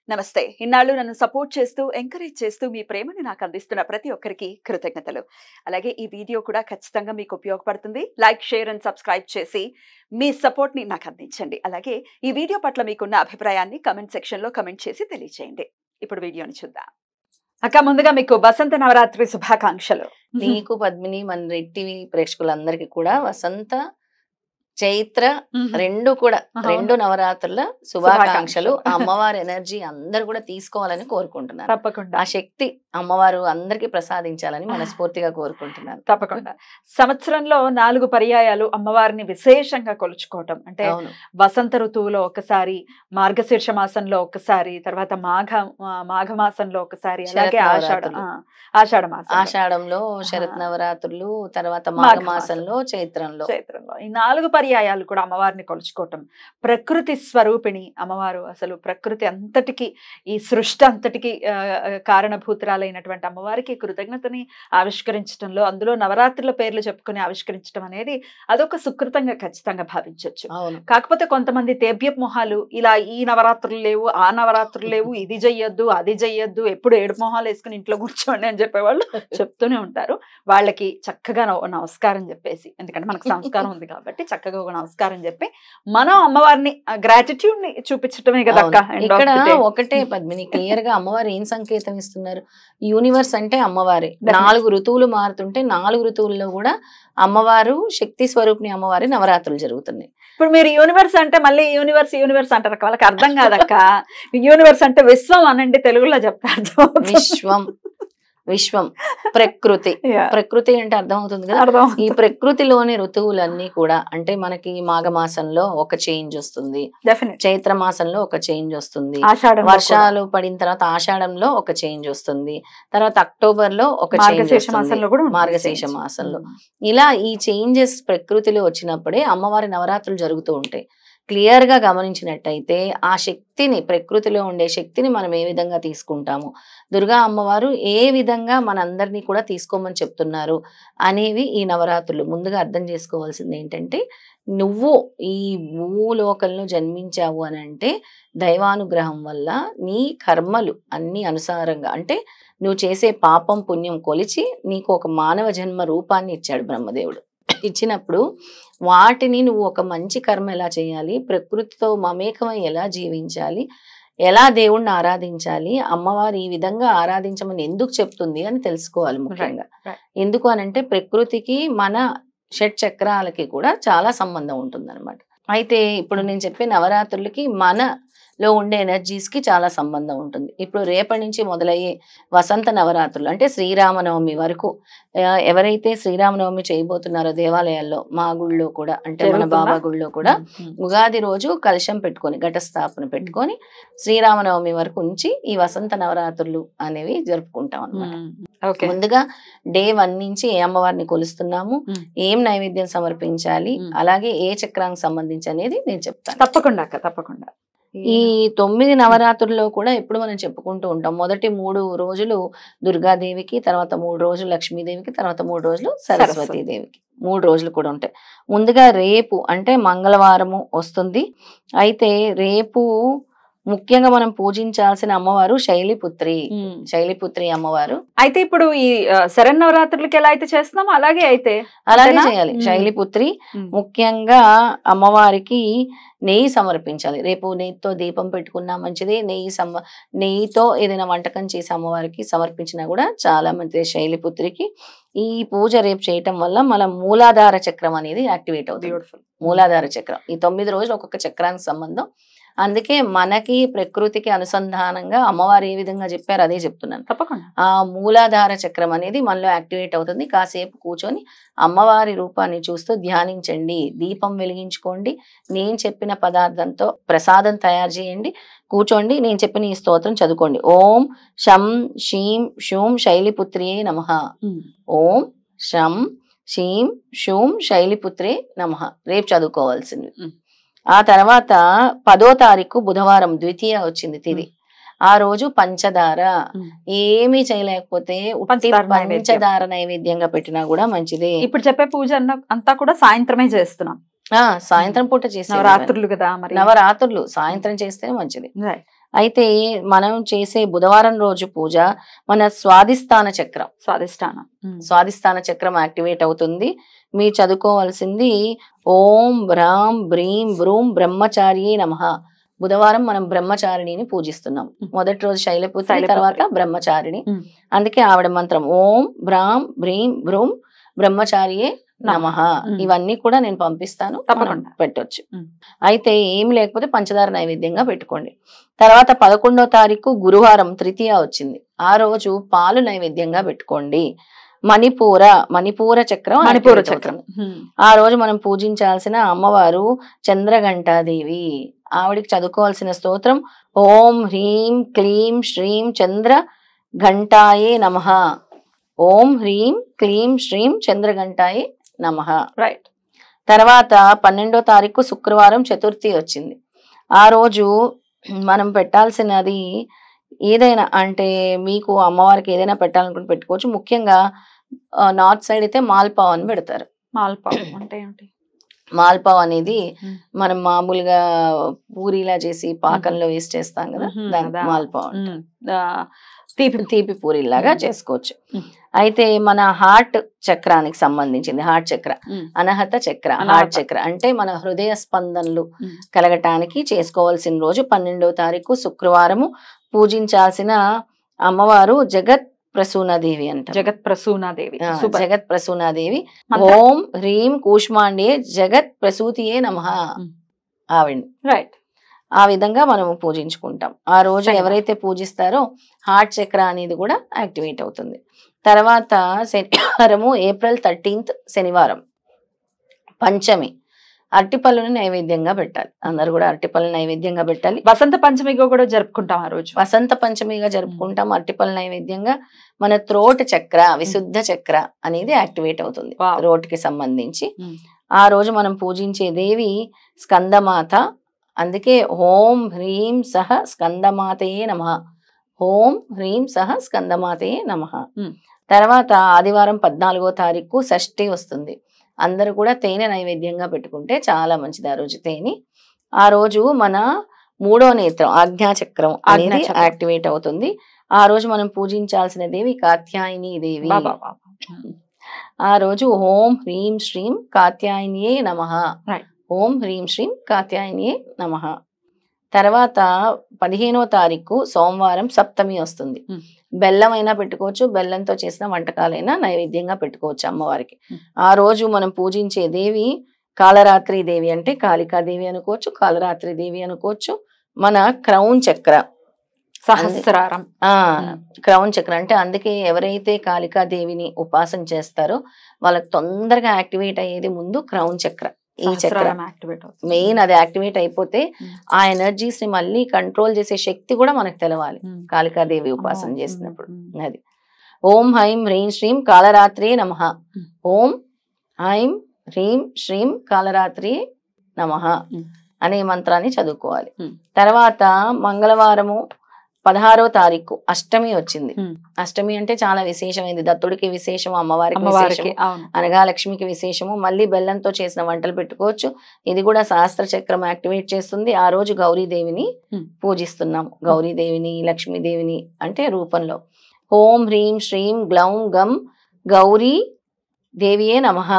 నమస్తే. ఇన్నాళ్ళు నన్ను సపోర్ట్ చేస్తూ, ఎంకరేజ్ చేస్తూ మీ ప్రేమని నాకు అందిస్తున్న ప్రతి ఒక్కరికి కృతజ్ఞతలు. అలాగే ఈ వీడియో కూడా ఖచ్చితంగా మీకు ఉపయోగపడుతుంది. లైక్, షేర్ అండ్ సబ్స్క్రైబ్ చేసి మీ సపోర్ట్‌ని నాకు అందించండి. అలాగే ఈ వీడియో పట్ల మీకున్న అభిప్రాయాన్ని కామెంట్ సెక్షన్‌లో కామెంట్ చేసి తెలియజేయండి. ఇప్పుడు వీడియోని చూద్దాం. అక్క, ముందుగా మీకు వసంత నవరాత్రి శుభాకాంక్షలు. నీకు పద్మిని, మన రెడ్ టీవీ ప్రేక్షకులందరికీ కూడా వసంత చైత్ర రెండు కూడా రెండు నవరాత్రుల శుభాకాంక్షలు. అమ్మవారి ఎనర్జీ అందరు కూడా తీసుకోవాలని కోరుకుంటున్నాను. తప్పకుండా ఆ శక్తి అమ్మవారు అందరికి ప్రసాదించాలని మనస్ఫూర్తిగా కోరుకుంటున్నాను. తప్పకుండా. సంవత్సరంలో 4 పర్యాయాలు అమ్మవారిని విశేషంగా కొలుచుకోవటం అంటే వసంత ఋతువులో ఒకసారి, మార్గశీర్ష మాసంలో ఒకసారి, తర్వాత మాఘమాసంలో ఒకసారి, అలాగే ఆషాఢంలో శరత్ నవరాత్రులు, తర్వాత మాఘమాసంలో చైత్రంలో ఈ 4 పర్యాయాలు కూడా అమ్మవారిని కొలుచుకోవటం. ప్రకృతి స్వరూపిణి అమ్మవారు. అసలు ప్రకృతి అంతటికి, ఈ సృష్టి అంతటికి కారణభూతురాలైనటువంటి అమ్మవారికి కృతజ్ఞతని ఆవిష్కరించడంలో, అందులో నవరాత్రుల పేర్లు చెప్పుకుని ఆవిష్కరించడం అనేది అదొక సుకృతంగా ఖచ్చితంగా భావించవచ్చు. కాకపోతే కొంతమంది తేబ్యపు మొహాలు, ఇలా ఈ నవరాత్రులు లేవు, ఆ నవరాత్రులు లేవు, ఇది చెయ్యొద్దు, అది చెయ్యొద్దు, ఎప్పుడు ఏడు మొహాలు వేసుకుని ఇంట్లో కూర్చోండి అని చెప్పేవాళ్ళు చెప్తూనే ఉంటారు. వాళ్ళకి చక్కగా నమస్కారం చెప్పేసి, ఎందుకంటే మనకు సంస్కారం ఉంది కాబట్టి చక్కగా ఒక నమస్కారం చెప్పి మనం అమ్మవారిని గ్రాటిట్యూడ్ ని చూపించటమే కదా. ఇక్కడ ఒకటే పద్మిని, క్లియర్ గా అమ్మవారు ఏం సంకేతం ఇస్తున్నారు? యూనివర్స్ అంటే అమ్మవారే. 4 ఋతువులు మారుతుంటే 4 ఋతువుల్లో కూడా అమ్మవారు శక్తి స్వరూపిణి అమ్మవారి నవరాత్రులు జరుగుతున్నాయి. ఇప్పుడు మీరు యూనివర్స్ అంటే మళ్ళీ యూనివర్స్ అంటారు, వాళ్ళకి అర్థం కాదక్క. యూనివర్స్ అంటే విశ్వం అనండి, తెలుగులో చెప్తారు. విశ్వం ప్రకృతి. ప్రకృతి అంటే అర్థమవుతుంది కదా. ఈ ప్రకృతిలోని ఋతువులన్నీ కూడా అంటే మనకి మాఘమాసంలో ఒక చేంజ్ వస్తుంది, చైత్ర మాసంలో ఒక చేంజ్ వస్తుంది, వర్షాలు పడిన తర్వాత ఆషాఢంలో ఒక చేంజ్ వస్తుంది, తర్వాత అక్టోబర్ లో ఒక చేంజ్ వస్తుంది, మార్గశీర్ష మాసంలో. ఇలా ఈ చేంజెస్ ప్రకృతిలో వచ్చినప్పుడే అమ్మవారి నవరాత్రులు జరుగుతూ ఉంటాయి. క్లియర్ గా గమనించినట్టయితే ఆ శక్తిని, ప్రకృతిలో ఉండే శక్తిని మనం ఏ విధంగా తీసుకుంటాము, దుర్గా అమ్మవారు ఏ విధంగా మనందరినీ కూడా తీసుకోమని చెప్తున్నారు అనేవి ఈ నవరాత్రులు. ముందుగా అర్థం చేసుకోవాల్సింది ఏంటంటే, నువ్వు ఈ భూలోకంలో జన్మించావు అని అంటే దైవానుగ్రహం వల్ల నీ కర్మలు అన్ని అనుసారంగా, అంటే నువ్వు చేసే పాపం పుణ్యం కొలిచి నీకు ఒక మానవ జన్మ రూపాన్ని ఇచ్చాడు బ్రహ్మదేవుడు. ఇచ్చినప్పుడు వాటిని నువ్వు ఒక మంచి కర్మ ఎలా చేయాలి, ప్రకృతితో మమేకమై ఎలా జీవించాలి, ఎలా దేవుణ్ణి ఆరాధించాలి, అమ్మవారు ఈ విధంగా ఆరాధించమని ఎందుకు చెప్తుంది అని తెలుసుకోవాలి ముఖ్యంగా. ఎందుకు అనంటే ప్రకృతికి మన షట్ చక్రాలకి కూడా చాలా సంబంధం ఉంటుంది అనమాట. అయితే ఇప్పుడు నేను చెప్పే నవరాత్రులకి మనలో ఉండే ఎనర్జీస్ కి చాలా సంబంధం ఉంటుంది. ఇప్పుడు రేపటి నుంచి మొదలయ్యే వసంత నవరాత్రులు అంటే శ్రీరామనవమి వరకు ఎవరైతే శ్రీరామనవమి చేయబోతున్నారో దేవాలయాల్లో, మా గుళ్ళో కూడా అంటే మన బాబా గుళ్ళో కూడా ఉగాది రోజు కలశం పెట్టుకొని, ఘటస్థాపన పెట్టుకొని శ్రీరామనవమి వరకు ఉంచి ఈ వసంత నవరాత్రులు అనేవి జరుపుకుంటాం అన్నమాట. ముందుగా డే 1 నుంచి ఏ అమ్మవారిని కొలుస్తున్నాము, ఏం నైవేద్యం సమర్పించాలి, అలాగే ఏ చక్రానికి సంబంధించి అనేది నేను చెప్తాను. తప్పకుండా అక్క, తప్పకుండా. ఈ 9 నవరాత్రుల్లో కూడా ఎప్పుడు మనం చెప్పుకుంటూ ఉంటాం, మొదటి 3 రోజులు దుర్గాదేవికి, తర్వాత 3 రోజులు లక్ష్మీదేవికి, తర్వాత 3 రోజులు సరస్వతీదేవికి, 3 రోజులు కూడా ఉంటాయి. ముందుగా రేపు అంటే మంగళవారము వస్తుంది. అయితే రేపు ముఖ్యంగా మనం పూజించాల్సిన అమ్మవారు శైలిపుత్రి అమ్మవారు. అయితే ఇప్పుడు ఈ శరన్నవరాత్రులకి ఎలా అయితే చేస్తున్నామో అలాగే చేయాలి. శైలిపుత్రి ముఖ్యంగా అమ్మవారికి నెయ్యి సమర్పించాలి. రేపు నెయ్యితో దీపం పెట్టుకున్నా మంచిది, నెయ్యితో ఏదైనా వంటకం చేసి అమ్మవారికి సమర్పించినా కూడా చాలా మంచిది. శైలిపుత్రికి ఈ పూజ రేపు చేయటం వల్ల మన మూలాధార చక్రం అనేది యాక్టివేట్ అవుతుంది. మూలాధార చక్రం ఈ 9 రోజులు ఒక్కొక్క చక్రానికి సంబంధం. అందుకే మనకి ప్రకృతికి అనుసంధానంగా అమ్మవారు ఏ విధంగా చెప్పారు అదే చెప్తున్నాను. తప్పకుండా ఆ మూలాధార చక్రం అనేది మనలో యాక్టివేట్ అవుతుంది. కాసేపు కూర్చొని అమ్మవారి రూపాన్ని చూస్తూ ధ్యానించండి, దీపం వెలిగించుకోండి, నేను చెప్పిన పదార్థంతో ప్రసాదం తయారు చేయండి, కూర్చోండి, నేను చెప్పిన ఈ స్తోత్రం చదువుకోండి. ఓం శం శీం షూం శైలిపుత్రియే నమః. ఓం శం శీం షూం శైలిపుత్రే నమః. రేపు చదువుకోవాల్సింది. ఆ తర్వాత 10వ తారీఖు బుధవారం ద్వితీయ వచ్చింది తిథి. ఆ రోజు పంచదార ఏమీ చేయలేకపోతే పంచదార నైవేద్యంగా పెట్టినా కూడా మంచిదే. ఇప్పుడు చెప్పే పూజ అంతా కూడా సాయంత్రమే చేస్తున్నాం. సాయంత్రం పూట చేసే నవరాత్రులు కదా, నవరాత్రులు సాయంత్రం చేస్తేనే మంచిది. అయితే మనం చేసే బుధవారం రోజు పూజ మన స్వాదిష్టాన చక్రం స్వాదిష్టాన చక్రం యాక్టివేట్ అవుతుంది. మీరు చదువుకోవాల్సింది ఓం బ్రాం బ్రీం బ్రూం బ్రహ్మచారియే నమః. బుధవారం మనం బ్రహ్మచారిణిని పూజిస్తున్నాం. మొదటి రోజు శైలపుత్రి, తర్వాత బ్రహ్మచారిణి. అందుకే ఆవిడ మంత్రం ఓం బ్రాం బ్రీం బ్రూం బ్రహ్మచారియే నమః. ఇవన్నీ కూడా నేను పంపిస్తాను, తప్పకుండా పెట్టొచ్చు. అయితే ఏం లేకపోతే పంచదార నైవేద్యంగా పెట్టుకోండి. తర్వాత 11వ తారీఖు గురువారం తృతీయ వచ్చింది. ఆ రోజు పాలు నైవేద్యంగా పెట్టుకోండి. మణిపూర చక్రం ఆ రోజు మనం పూజించాల్సిన అమ్మవారు చంద్రఘంటాదేవి. ఆవిడికి చదువుకోవాల్సిన స్తోత్రం ఓం హ్రీం క్లీం శ్రీం చంద్ర ఘంటాయే నమః. ఓం హ్రీం క్లీం శ్రీం చంద్రఘంటాయే నమః. రైట్. తర్వాత 12వ తారీఖు శుక్రవారం చతుర్థి వచ్చింది. ఆ రోజు మనం పెట్టాల్సినది ఏదైనా, అంటే మీకు అమ్మవారికి ఏదైనా పెట్టాలనుకుంటే పెట్టుకోవచ్చు. ముఖ్యంగా నార్త్ సైడ్ అయితే మాల్పావ్ అని పెడతారు. మాల్పావ్ అంటే ఏంటి? మాల్పావ్ అనేది మనం మామూలుగా పూరిలా చేసి పాకంలో వేసి చేస్తాం కదా, దాని మాల్పావ్ తీపి పూరిలాగా చేసుకోవచ్చు. అయితే మన హార్ట్ చక్రానికి సంబంధించింది, హార్ట్ చక్ర, అనహత చక్ర, హార్ట్ చక్ర అంటే మన హృదయ స్పందనలు కలగటానికి చేసుకోవాల్సిన రోజు 12వ తారీఖు శుక్రవారము. పూజించాల్సిన అమ్మవారు జగత్ ప్రసూనాదేవి అంట. జగత్ ప్రసూనాదేవి. ఓం హ్రీం కూష్మాండే జగత్ ప్రసూతియే నమః. ఆవిడ రైట్. ఆ విధంగా మనము పూజించుకుంటాం. ఆ రోజు ఎవరైతే పూజిస్తారో హార్ట్ చక్ర అనేది కూడా యాక్టివేట్ అవుతుంది. తర్వాత శనివారము ఏప్రిల్ 13th శనివారం పంచమి. అరటిపళ్ళుని నైవేద్యంగా పెట్టాలి. అందరు కూడా అరటిపళ్ళు నైవేద్యంగా పెట్టాలి. వసంత పంచమిగా కూడా జరుపుకుంటాం. ఆ రోజు వసంత పంచమిగా జరుపుకుంటాం. అరటిపళ్ళు నైవేద్యంగా మన త్రోట్ చక్ర, విశుద్ధ చక్ర అనేది యాక్టివేట్ అవుతుంది త్రోట్ కి సంబంధించి. ఆ రోజు మనం పూజించే దేవి స్కందమాత. అందుకే ఓం హ్రీం సహ స్కందమాతయే నమః. ఓం హ్రీం సహ స్కందమాతయే నమః. తర్వాత ఆదివారం 14వ తారీఖు షష్ఠి వస్తుంది. అందరూ కూడా తేనె నైవేద్యంగా పెట్టుకుంటే చాలా మంచిది. ఆ రోజు తేనె. ఆ రోజు మన 3వ నేత్రం ఆజ్ఞాచక్రం అనేది యాక్టివేట్ అవుతుంది. ఆ రోజు మనం పూజించాల్సిన దేవి కాత్యాయని దేవి. ఆ రోజు ఓం హ్రీం శ్రీం కాత్యాయనియే నమః. ఓం హ్రీం శ్రీం కాత్యాయనియే నమః. తర్వాత 15వ తారీఖు సోమవారం సప్తమి వస్తుంది. బెల్లం అయినా పెట్టుకోవచ్చు, బెల్లంతో చేసిన వంటకాలైనా నైవేద్యంగా పెట్టుకోవచ్చు అమ్మవారికి. ఆ రోజు మనం పూజించే దేవి కాలరాత్రి దేవి, అంటే కాళికాదేవి అనుకోవచ్చు, కాలరాత్రి దేవి అనుకోవచ్చు. మన క్రౌన్ చక్ర సహస్రారం, క్రౌన్ చక్ర అంటే అందుకే ఎవరైతే కాళికాదేవిని ఉపాసన చేస్తారో వాళ్ళకి తొందరగా యాక్టివేట్ అయ్యేది ముందు క్రౌన్ చక్ర. ఈ చక్ర మెయిన్ అది యాక్టివేట్ అయిపోతే ఆ ఎనర్జీస్ ని మళ్ళీ కంట్రోల్ చేసే శక్తి కూడా మనకు తెలవాలి కాళికాదేవి ఉపాసన చేసినప్పుడు. అది ఓం హైం హ్రీం శ్రీం కాలరాత్రి నమః. ఓం హైం హ్రీం శ్రీం కాలరాత్రి నమః అనే మంత్రాన్ని చదువుకోవాలి. తర్వాత మంగళవారము 16వ తారీఖు అష్టమి వచ్చింది. అష్టమి అంటే చాలా విశేషమైంది. దత్తుడికి విశేషము, అమ్మవారికి విశేషము, అనగా లక్ష్మికి విశేషము. మళ్ళీ బెల్లంతో చేసిన వంటలు పెట్టుకోవచ్చు. ఇది కూడా సహస్ర చక్రం యాక్టివేట్ చేస్తుంది. ఆ రోజు గౌరీదేవిని పూజిస్తున్నాం. గౌరీదేవిని, లక్ష్మీదేవిని అంటే రూపంలో. ఓం హ్రీం శ్రీం గ్లౌం గం గౌరీ దేవియే నమః.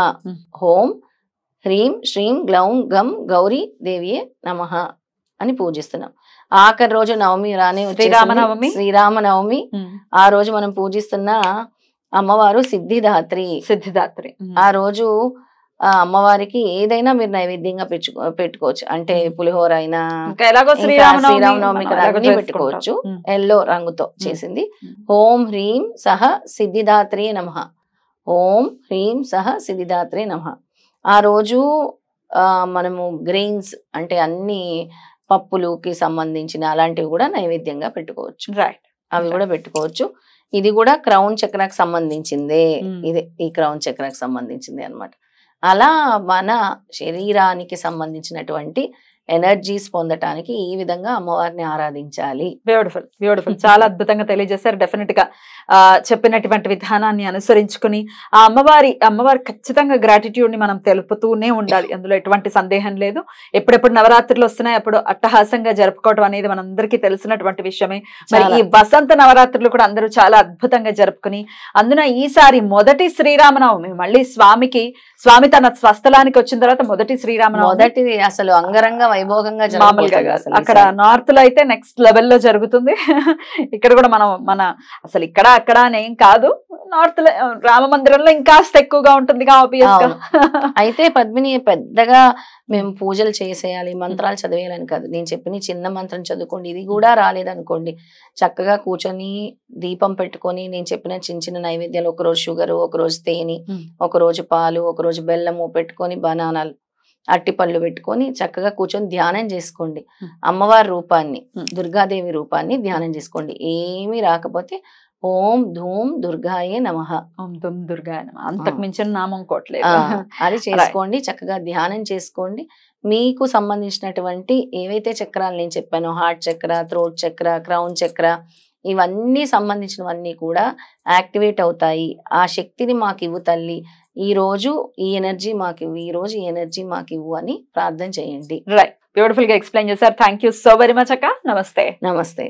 ఓం హ్రీం శ్రీం గ్లౌం గం గౌరీ దేవియే నమః అని పూజిస్తున్నాం. ఆఖరి రోజు నవమి రానే శ్రీరామనవమి. ఆ రోజు మనం పూజిస్తున్న అమ్మవారు సిద్ధిదాత్రి. ఆ రోజు అమ్మవారికి ఏదైనా మీరు నైవేద్యంగా పెట్టుకోవచ్చు. అంటే పులిహోర అయినా, శ్రీరామనవమి కదా అన్ని పెట్టుకోవచ్చు. ఎల్లో రంగుతో చేసింది. ఓం హ్రీం సహ సిద్ధిదాత్రే నమః. ఓం హ్రీం సహ సిద్ధిదాత్రే నమః. ఆ రోజు మనము గ్రెయిన్స్ అంటే అన్ని పప్పులుకి సంబంధించిన అలాంటివి కూడా నైవేద్యంగా పెట్టుకోవచ్చు. రైట్, అవి కూడా పెట్టుకోవచ్చు. ఇది కూడా క్రౌన్ చక్రకు సంబంధించిందే. ఇదే ఈ క్రౌన్ చక్రకు సంబంధించింది అన్నమాట. అలా మన శరీరానికి సంబంధించినటువంటి ఎనర్జీస్ పొందటానికి ఈ విధంగా అమ్మవారిని ఆరాధించాలి. బ్యూటిఫుల్ బ్యూటిఫుల్, చాలా అద్భుతంగా తెలియజేశారు. డెఫినెట్ గా చెప్పినటువంటి విధానాన్ని అనుసరించుకుని ఆ అమ్మవారి ఖచ్చితంగా గ్రాటిట్యూడ్ ని మనం తెలుపుతూనే ఉండాలి, అందులో ఎటువంటి సందేహం లేదు. ఎప్పుడెప్పుడు నవరాత్రులు వస్తున్నాయి అప్పుడు అట్టహాసంగా జరుపుకోవడం అనేది మనందరికీ తెలిసినటువంటి విషయమే. మరి ఈ వసంత నవరాత్రులు కూడా అందరూ చాలా అద్భుతంగా జరుపుకుని, అందున ఈసారి మొదటి శ్రీరామనవమి మళ్ళీ స్వామి తన స్వస్థలానికి వచ్చిన తర్వాత మొదటి మొదటిది అసలు అంగరంగ వైభోగంగా అక్కడ నార్త్ లో అయితే నెక్స్ట్ లెవెల్లో జరుగుతుంది. ఇక్కడ కూడా మన అసలు ఇక్కడ అక్కడ అనేం కాదు, నార్త్ లో రామ మందిరంలో ఇంకాస్త ఎక్కువగా ఉంటుంది. అయితే పద్మిని పెద్దగా మేము పూజలు చేసేయాలి, మంత్రాలు చదివేయాలని కాదు. నేను చెప్పిన చిన్న మంత్రం చదువుకోండి, ఇది కూడా రాలేదనుకోండి, చక్కగా కూర్చొని దీపం పెట్టుకొని నేను చెప్పిన చిన్న చిన్న నైవేద్యాలు, ఒకరోజు షుగరు, ఒకరోజు తేనె, ఒకరోజు పాలు, ఒకరోజు బెల్లము పెట్టుకొని, బనానాలు, అట్టిపళ్ళు పెట్టుకొని చక్కగా కూర్చొని ధ్యానం చేసుకోండి. అమ్మవారి రూపాన్ని, దుర్గాదేవి రూపాన్ని ధ్యానం చేసుకోండి. ఏమీ రాకపోతే ఓం ధూమ్ దుర్గాయే నమః, ఓం ధూమ్ దుర్గాయ నమః, అంతకు మించిన నామం కోట్లేదు, అది చేసుకోండి. చక్కగా ధ్యానం చేసుకోండి. మీకు సంబంధించినటువంటి ఏవైతే చక్రాలు నేను చెప్పానో, హార్ట్ చక్ర, థ్రోట్ చక్ర, క్రౌన్ చక్ర, ఇవన్నీ సంబంధించినవన్నీ కూడా యాక్టివేట్ అవుతాయి. ఆ శక్తిని మాకు ఇవ్వు తల్లి, ఈ రోజు ఈ ఎనర్జీ మాకు ఇవ్వు, ఈ రోజు ఈ ఎనర్జీ మాకు ఇవ్వు అని ప్రార్థన చేయండి. రైట్, బ్యూటిఫుల్ గా ఎక్స్ప్లెయిన్ చేశారు. Thank you so very much అక్క. నమస్తే. నమస్తే.